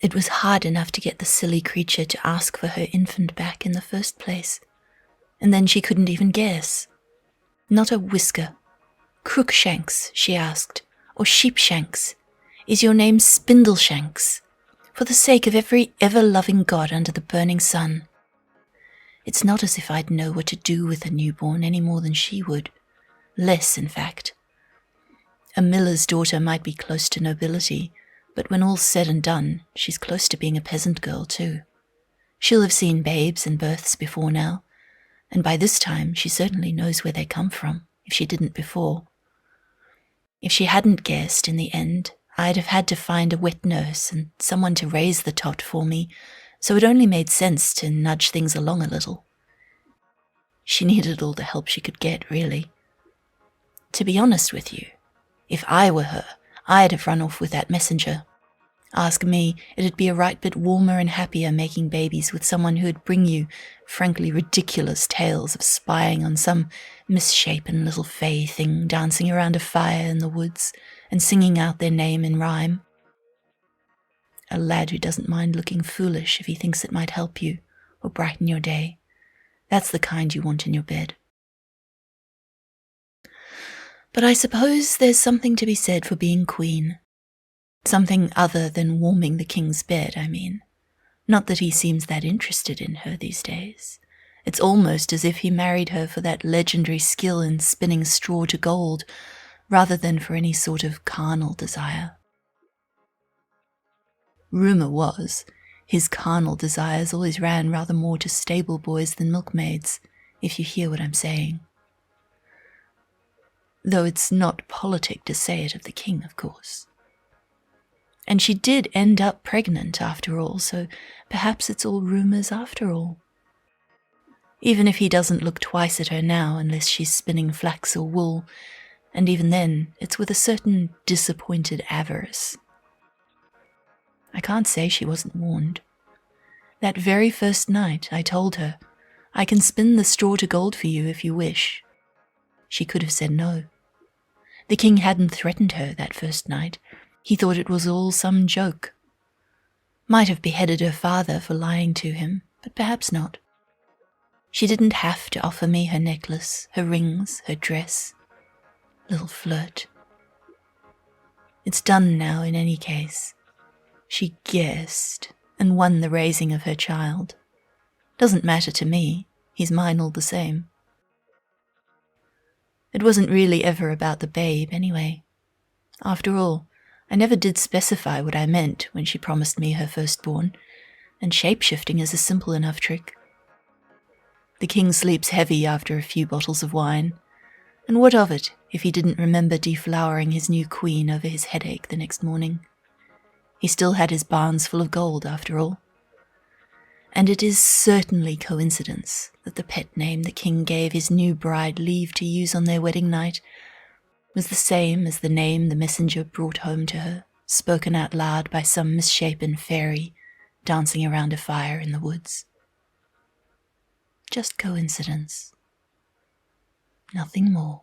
It was hard enough to get the silly creature to ask for her infant back in the first place, and then she couldn't even guess. Not a whisker. Crookshanks, she asked, or Sheepshanks. Is your name Spindleshanks? For the sake of every ever-loving god under the burning sun. It's not as if I'd know what to do with a newborn any more than she would. Less, in fact. A miller's daughter might be close to nobility, but when all's said and done, she's close to being a peasant girl, too. She'll have seen babes and births before now, and by this time she certainly knows where they come from, if she didn't before. If she hadn't guessed in the end, I'd have had to find a wet nurse and someone to raise the tot for me, so it only made sense to nudge things along a little. She needed all the help she could get, really. To be honest with you, if I were her, I'd have run off with that messenger. Ask me, it'd be a right bit warmer and happier making babies with someone who'd bring you frankly ridiculous tales of spying on some misshapen little fey thing dancing around a fire in the woods and singing out their name in rhyme. A lad who doesn't mind looking foolish if he thinks it might help you or brighten your day. That's the kind you want in your bed. But I suppose there's something to be said for being queen. Something other than warming the king's bed, I mean. Not that he seems that interested in her these days. It's almost as if he married her for that legendary skill in spinning straw to gold, rather than for any sort of carnal desire. Rumour was, his carnal desires always ran rather more to stable boys than milkmaids, if you hear what I'm saying. Though it's not politic to say it of the king, of course. And she did end up pregnant after all, so perhaps it's all rumours after all. Even if he doesn't look twice at her now unless she's spinning flax or wool, and even then it's with a certain disappointed avarice. I can't say she wasn't warned. That very first night I told her, I can spin the straw to gold for you if you wish. She could have said no. The king hadn't threatened her that first night. He thought it was all some joke. Might have beheaded her father for lying to him, but perhaps not. She didn't have to offer me her necklace, her rings, her dress. Little flirt. It's done now in any case. She guessed and won the raising of her child. Doesn't matter to me, he's mine all the same. It wasn't really ever about the babe anyway. After all, I never did specify what I meant when she promised me her firstborn, and shape-shifting is a simple enough trick. The king sleeps heavy after a few bottles of wine, and what of it if he didn't remember deflowering his new queen over his headache the next morning? He still had his barns full of gold after all. And it is certainly coincidence that the pet name the king gave his new bride leave to use on their wedding night was the same as the name the messenger brought home to her, spoken out loud by some misshapen fairy dancing around a fire in the woods. Just coincidence. Nothing more.